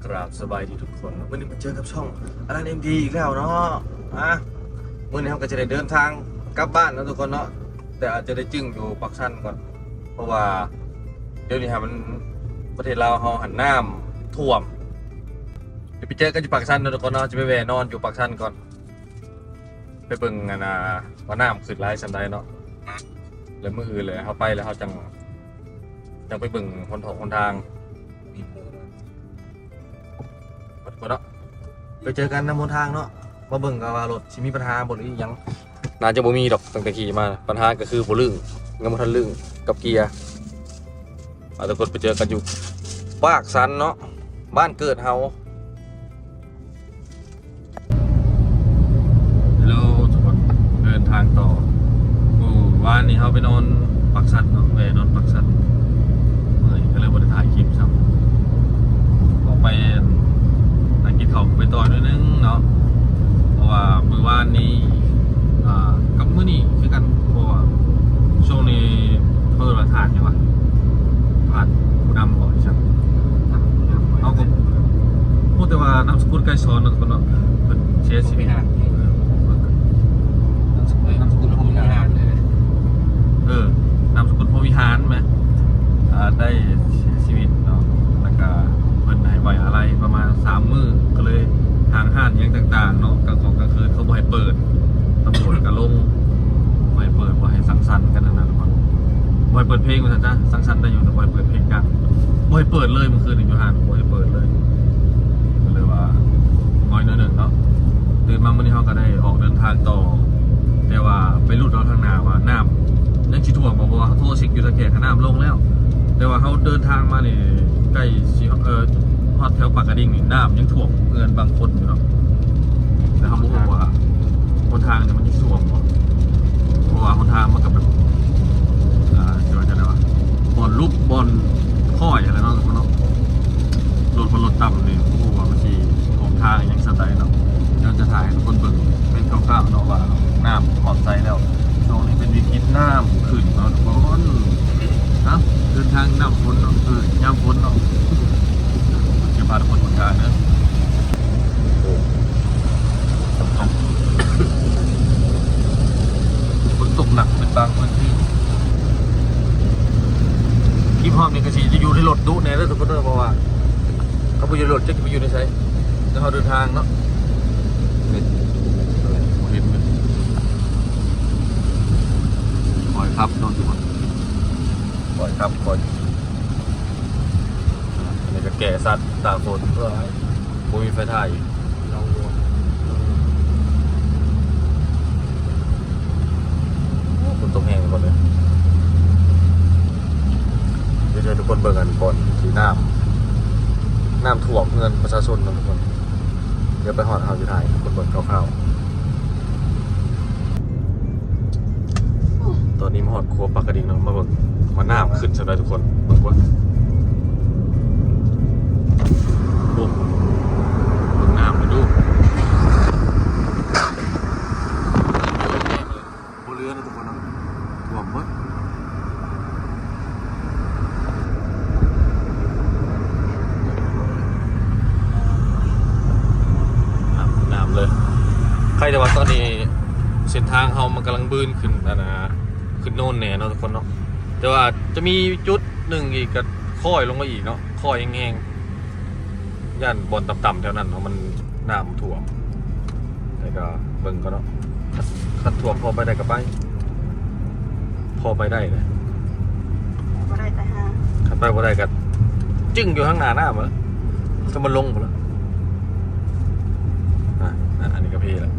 กราบสบายดีทุกคนวันนี้มาเจอกับช่องอลันเอ็มดีอีกแล้วเนาะวันนี้เราก็จะได้เดินทางกลับบ้านนะทุกคนเนาะแต่อาจจะได้จึ้งอยู่ปักชันก่อนเพราะว่าเดี๋ยวนี้มันประเทศเราเขาหันน้ำท่วมเดี๋ยวไปเจอกันอยู่ปักชันนะทุกคนเนาะจะไปแวะนอนอยู่ปักชันก่อนไปเบิ่งกันนะว่าน้ำขึ้นไล่สันใดเนาะแล้วมื้ออื่นเลยเขาไปแล้วเขาจังไปเบิ่งคนทางเนาะไปเจอกันนำบนทางเนาะมาเบิ่งกับว่ารถสิมีปัญหาบ่หรือยังน่าจะบ่มีดอกตั้งแต่ขี่มาปัญหาก็คือบ่ลื่นยังบ่ทันลื่นกับเกียร์ทุกคนไปเจอกันอยู่ปากสันเนาะบ้านเกิดเฮาฮัลโหลทุกคนเดินทางต่อวันนี้เฮาไปนอนปักสันเนาะไปนอนปักสันก็เลยบ่ได้ถ่ายคลิปซ้ำออกไปกินข้าวไปต่อนิดนึงเนาะเพราะว่ามื้อวานนี้กับมื้อนี้คือกันเพราะว่าช่วงนี้เพิ่นว่าทานยังวะผ่านผู้นำบ่ใช่เอาก็พูดแต่ว่านามสกุลไกรสอนเนาะคนเนาะเพิ่นเสียชีวิตนามสกุลพรหมวิหารนามสกุลพรหมวิหารมั้ยได้เสียชีวิตเนาะแล้วก็เพิ่นให้ไว้อะไรประมาณ3มื้อก็เลยทางห้านยังต่างๆเนาะกลางของกลางคืนเขาบ่ให้เปิดตำรวจก็ลงบ่ให้เปิดบ่ให้สังสรรค์กันนั่นน่ะทุกคนบ่ให้เปิดเพลงว่าซั่นจ้ะสังสรรค์ได้อยู่แต่บ่ให้เปิดเพลงกันบ่ให้เปิดเลยเมื่อคืนนี้อยู่ห้านบ่ให้เปิดเลยก็เลยว่าน้อยนึงเนาะตื่นมามื้อนี้เฮาก็ได้ออกเดินทางต่อแต่ว่าไปลุดเอาทางหน้าว่าน้ำยังสิท่วมบ่เพราะว่าโทรเช็คอยู่ตะแคงน้ำลงแล้วแต่ว่าเขาเดินทางมานี่ใกล้ฮอดแถวปากกระดิ่งนี่น้ำยังท่วมเงินบางคนอยู่เนาะแต่เขาบอกว่าคนทางเนี่ยมันยิ่งท่วมเพราะว่าคนทางมันกับแบบจะได้ว่าบอลลุกบอลข้อยอะไรเนาะรถต่ำนี่โอ้ว่ามันที่ของทางยังสไตล์เนาะเดี๋ยวจะถ่ายให้ทุกคนเบิ่งเป็นคร่าวๆเนาะว่าน้ำหอดใจแล้วช่วงนี้เป็นวิกฤตน้ำขึ้นเนาะทุกคนเดินทางน้ำฝนเนาะย่ำฝนเนาะจะพาทุกคนมาการนะฝนตกหนักเป็นบางพื้นที่คลิปห้องนี้ก็จะอยู่ในรถดุเนี่ยแล้วทุกคนเพราะว่าเขาไปอยู่ในรถจะไปอยู่ในไซส์แล้วเขาเดินทางเนาะเห็นปล่อยครับโดนทุกคนปล่อยครับปล่อยอันนี้ก็แก่สัตว์ตาโฟนเพื่อให้บุมีไฟถ่ายลองดูคนตกแห้งก่อนเลยเดี๋ยวทุกคนเบิ่งกันก่อนที่น้ำท่วมเงินประชาชนนะทุกคนเดี๋ยวไปหอดเอาอยู่ถ่ายทุกคนเบิ่งคร่าวๆตอนนี้มาหอดครัวปากกระดิ่งเนาะมาเบิ่งมาน้ำขึ้นใช่ไหมทุกคนเบิ่งว่าเบิ่งน้ำมาดูโบเรือนะทุกคนเนาะท่วมหมดน้ำเลยใครแต่ว่าตอนนี้เส้นทางเขามันกำลังบื้นขึ้นขึ้นโน่นแน่เนาะทุกคนเนาะแต่ว่าจะมีจุดหนึ่งอีกก็ค่อยลงมาอีกเนาะค่อยแห้งๆย่านบนต่ำๆแถวนั้นเนาะมันน้ำท่วมแต่ก็เบิ่งก็เนาะคันท่วมพอไปได้กับไปพอไปได้เลยบ่ได้แต่ห้าคันไปพอได้กับจึ้งอยู่ข้างหน้าเหรอก็มันลงหมดแล้วอันนี้ก็พี่แล้ว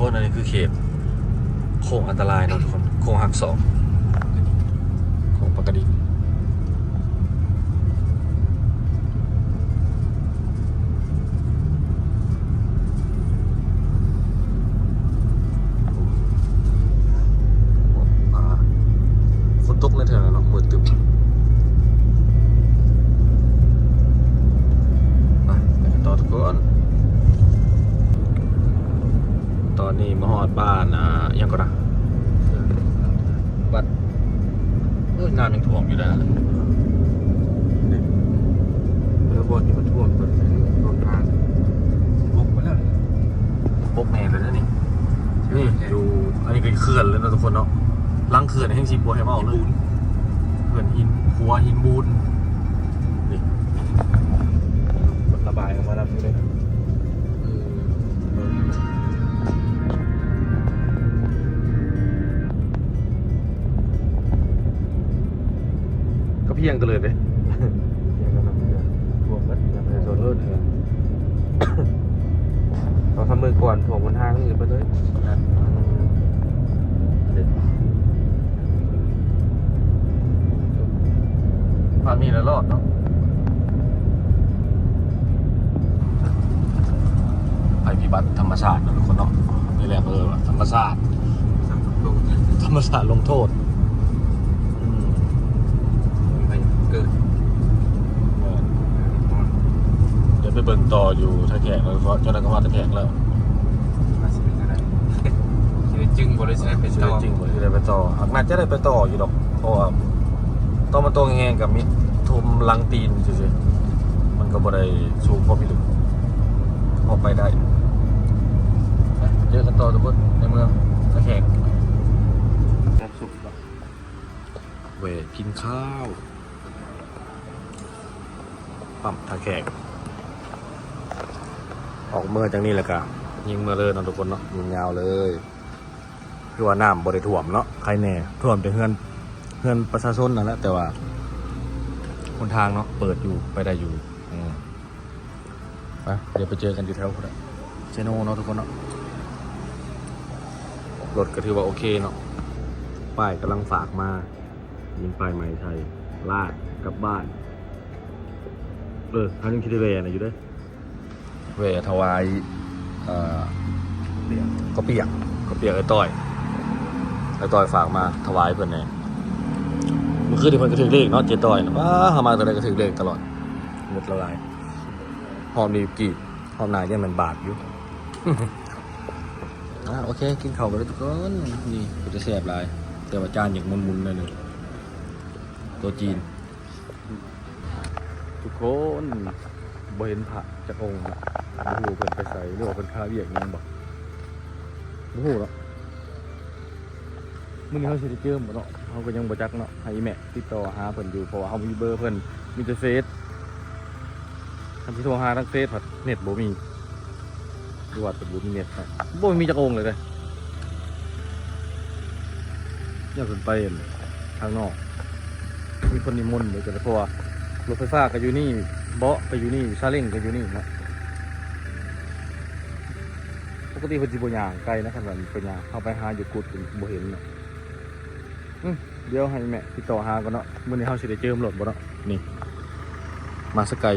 โค้งอันนี้คือเขตโค้งอันตรายเนาะทุกคนโค้งหักศอกโค้งปากกระดิ่งฝนตกในแถวนั้นเนาะมืดตึ๊บไปกันต่อทุกคนตอนนี้มาฮอดบ้านยังก็นะ วัดน้ำยังท่วมอยู่นะ เรือบนที่มันท่วมตัวรถทางบุกไปแล้ว ปกแม่เลยนะนี่อยู่อันนี้เป็นเขื่อนเลยนะทุกคนเนาะลังเขื่อนแห่งชีบัวให้มาเอาเลยเขื่อนหินหัวหินบูนนี่ระบายออกมาแล้วนี่เลยก็เพียงกันเลยเด้ ยังกำลังท่วมกันยังไม่ได้โซนเลิศเลยเราทำมือก่อนถ่วงบนทางอื่นไปเลยผ่านมีแล้วรอดเนาะภัยพิบัติธรรมชาตินะทุกคนเนาะนี่แหละธรรมชาติธรรมชาติลงโทษไปเกิด เดี๋ยวไปเบิ่งต่ออยู่ท่าแขกแล้วเพราะเจ้าหน้าที่ว่าท่าแขกแล้ว น่าจะเป็นอะไรชีวิตจริงบริษัทเป็น ชีวิตจริงบ่ได้ไปต่อหากน่าจะได้ไปต่ออยู่ดอกเพราะว่าต้องมาตัวแงงกับมิดทุมลังตีนซื่อๆมันก็บ่ได้สูงพอพิลึกออกไปได้เจอกันต่อทุกคนในเมืองท่าแขก ความสุข เวทกินข้าวปั๊มท่าแขกออกเมื่อจากนี้แหละกะยิงเมื่อเลยเนาะทุกคนเนาะยิงยาวเลยคือว่าน้ำบ่ได้ท่วมเนาะใครแน่ท่วมแต่เฮือนประชาชนนั่นแหละแต่ว่าคนทางเนาะเปิดอยู่ไปได้อยู่ไปเดี๋ยวไปเจอกันอยู่แถวพุทธเชโนเนาะทุกคนเนาะรถก็ถือว่าโอเคเนาะป้ายกำลังฝากมายิงป้ายใหม่ไทยลาดกลับบ้านทางนึงคิดได้เวนะอยู่ด้วยเวถวายก็เปียกไอ้ต้อยฝากมาถวายเพื่อนเนี่ยมันคือที่เพื่อนกระถือเลขเนาะเจ๊ต้อยนะว้าหามาตอนไหนกระถือเลขตลอดหมดละลายหอมดีกีบหอมนายยังมันบาดอยู่ โอเคกินข้าวกันเลยทุกคนนี่กูจะแซ่บลายแต่ว่าจานอย่างมุนๆเลยหนึ่งตัวจีนทุกคนบ่เห็นพระจากองค์นะบ่ฮู้เพิ่นไปใส่หรือว่าเพิ่นค้าเวียกยังบ่ฮู้เนาะมื้อนี้เฮาสิได้เจอบ่เนาะเฮาก็ยังบ่จักเนาะให้แม่ติดต่อหาเพิ่นอยู่เพราะว่าเฮามีเบอร์เพิ่นมีแต่เฟซคันสิโทรหาทางเฟซผัดเน็ตบ่มีดูว่าเพิ่นบ่มีเน็ตนะบ่มีจักองค์เลยเด้อยากเพิ่นไปทางนอกมีคนนิมนต์เดี๋ยวจะเพราะว่ารถไฟฟ้าก็อยู่นี่เบาะก็อยู่นี่ซาเล้งก็อยู่นี่นะปกติเพิ่นสิบ่ย่างไกลนะคันว่าเพิ่นย่างเข้าไปหาอยู่กุดบ่เห็นเนาะเดี๋ยวให้แม่ติดต่อหาก่อนเนาะมื้อนี้เฮาสิได้เจิมรถบ่เนาะนี่มาสกาย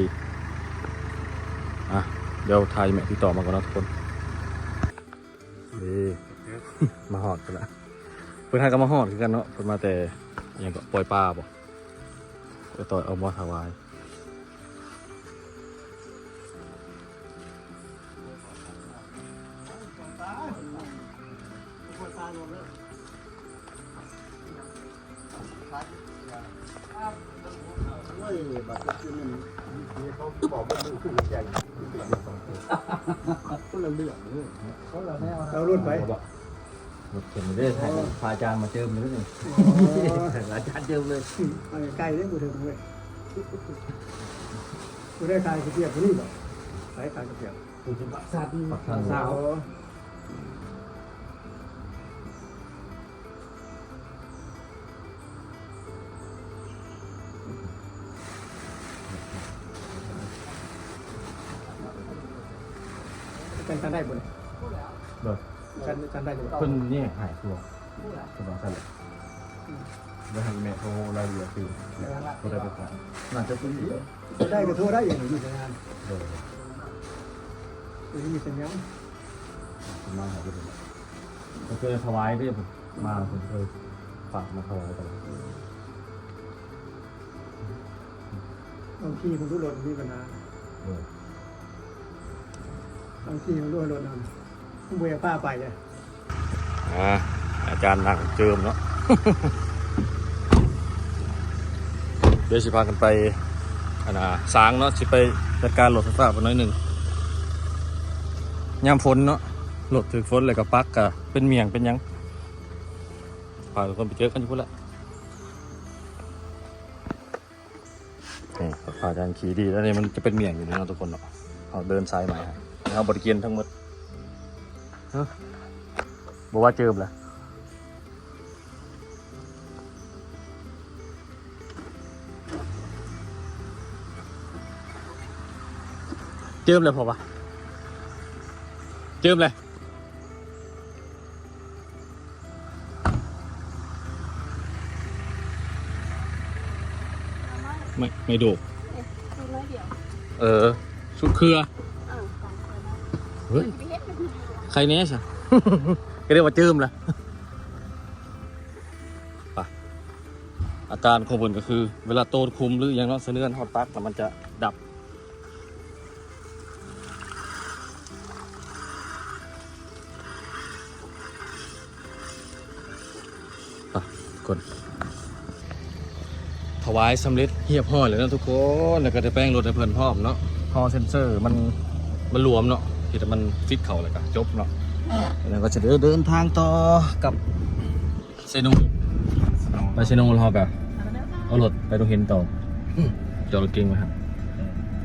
เดี๋ยวทายแม่ติดต่อมาก่อนเนาะทุกคนนี่ มาฮอดกันละเพิ่นหาก็มาฮอดคือกันเนาะเพิ่นมาแต่อิหยังก็ปล่อยปลาบ่ไปต่อยเอามาถวายเรารุ่นไป รถเข็นได้ถ่ายพาอาจารย์มาเจิมเลยนี่อาจารย์เจิมเลย ไปไกลเลยกูถึงเลยกูได้ขายกระเทียมคนนี้บ่ขายกระเทียม ปักทาง สาว กันได้บ่เนี่ย เด้อ กันได้บ่ เพิ่นนี่หายตัวสมองสั่นเลยแล้วให้แม่โทรรายละเอียดคือบ่ได้ไปฟังน่าจะเป็นอีก ได้ก็โทรได้อย่างนี้ในงาน เด้อ มีสัญญาณ มาหาด้วยผมเคยถวายด้วยผมมาผมเคยฝากมาถวายตลอด บางทีผมรู้รถมีปัญหาบางทีผมรู้รถนำผมเบื่อป้าไปเลย อาจารย์นั่งเจิมเนาะ เดี๋ยวสิพากันไปสางเนาะสิไปจัดการรถไฟฟ้าไปหน่อยหนึ่งยามฝนเนาะรถถือฝนเลยกับปักกับเป็นเมียงเป็นยังพาทุกคนไปเจอกันอยู่พุ่นละนี่พาการขี่ดีแล้วนี่มันจะเป็นเมียงอยู่นี่เนาะทุกคนเนาะเอาเดินซ้ายมาเอาบริเกียนทั้งหมดบอกว่าเจิมละเจิมเลยพอปะเจิมเลยไม่ดู คือน้อยเดียว สุดเครือ สองคนนะ เฮ้ย ไปเฮ็ดเป็น ใครเนี้ยสิ ก็เรียกว่าเจิมละปะอาการของบนก็คือ เวลาโตคุมหรืออย่างน้อยเสื้อฮอตปักแต่มันจะดับปะคนถวายสำเร็จเฮียบห่อเลยนะทุกคนแล้วก็จะแป้งรถให้เพิ่นพร้อมเนาะพอเซนเซอร์มันรวมเนาะที่แต่มันฟิตเข่าเลยก็จบเนาะแล้วก็จะเดินทางต่อกับเซนูไปเซนูเราแบบเอารถไปตรงเห็นต่อจอดรถเก่งไหมครับ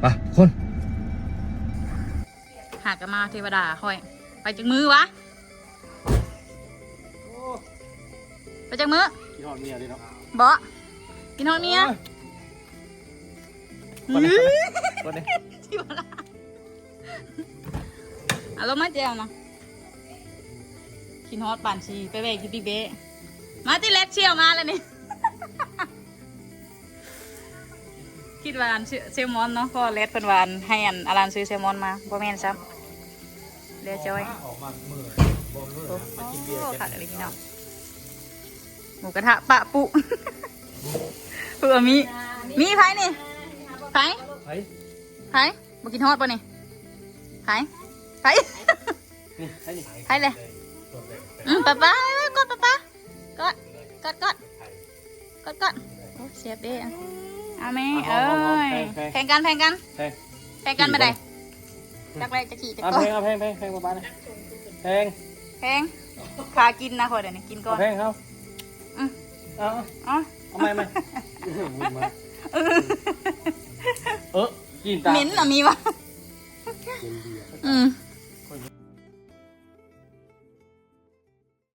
ไปคน หากกันมาเทวดาค่อย ไปจากมือวะไปจากมือ ที่หอดเมียดิเนาะ บอกินทอดเมีย คนนี้คนนี้ ที่บ้านเอาลงมาเจียวนะกินฮอตป่านชีไปเวกินปีเบะมาที่เล็กเชี่ยวมาแล้วนี่ คิดว่าอันเซลมอนเนาะก็เลดเป็นวานให้อันอลันซื้อเซลมอนมาบ่แม่นซ้ำเดี๋ยวจอยโอ้ขาดอะไรพี่น้องหมูกระทะปะปุ เผื่อมีไผ่นี่ไผ่ไผ่บ่กินฮอดป่ะนี่ไผ่ไผ่ไผ่เลยป๊าป๊ากดป๊าป๊ากดโอ้เสียบเด้เอาไหมเอ้ยแข่งกันมาได้จักแรกจะขี่จะก้อน เอาแพงป๊าป๊าเนี่ยแพง ขากินนะคนเดี๋ยวนี้กินก่อน แพงครับเอา อ๋อ ไม่กินตา เหม็นอ่ะมีวะ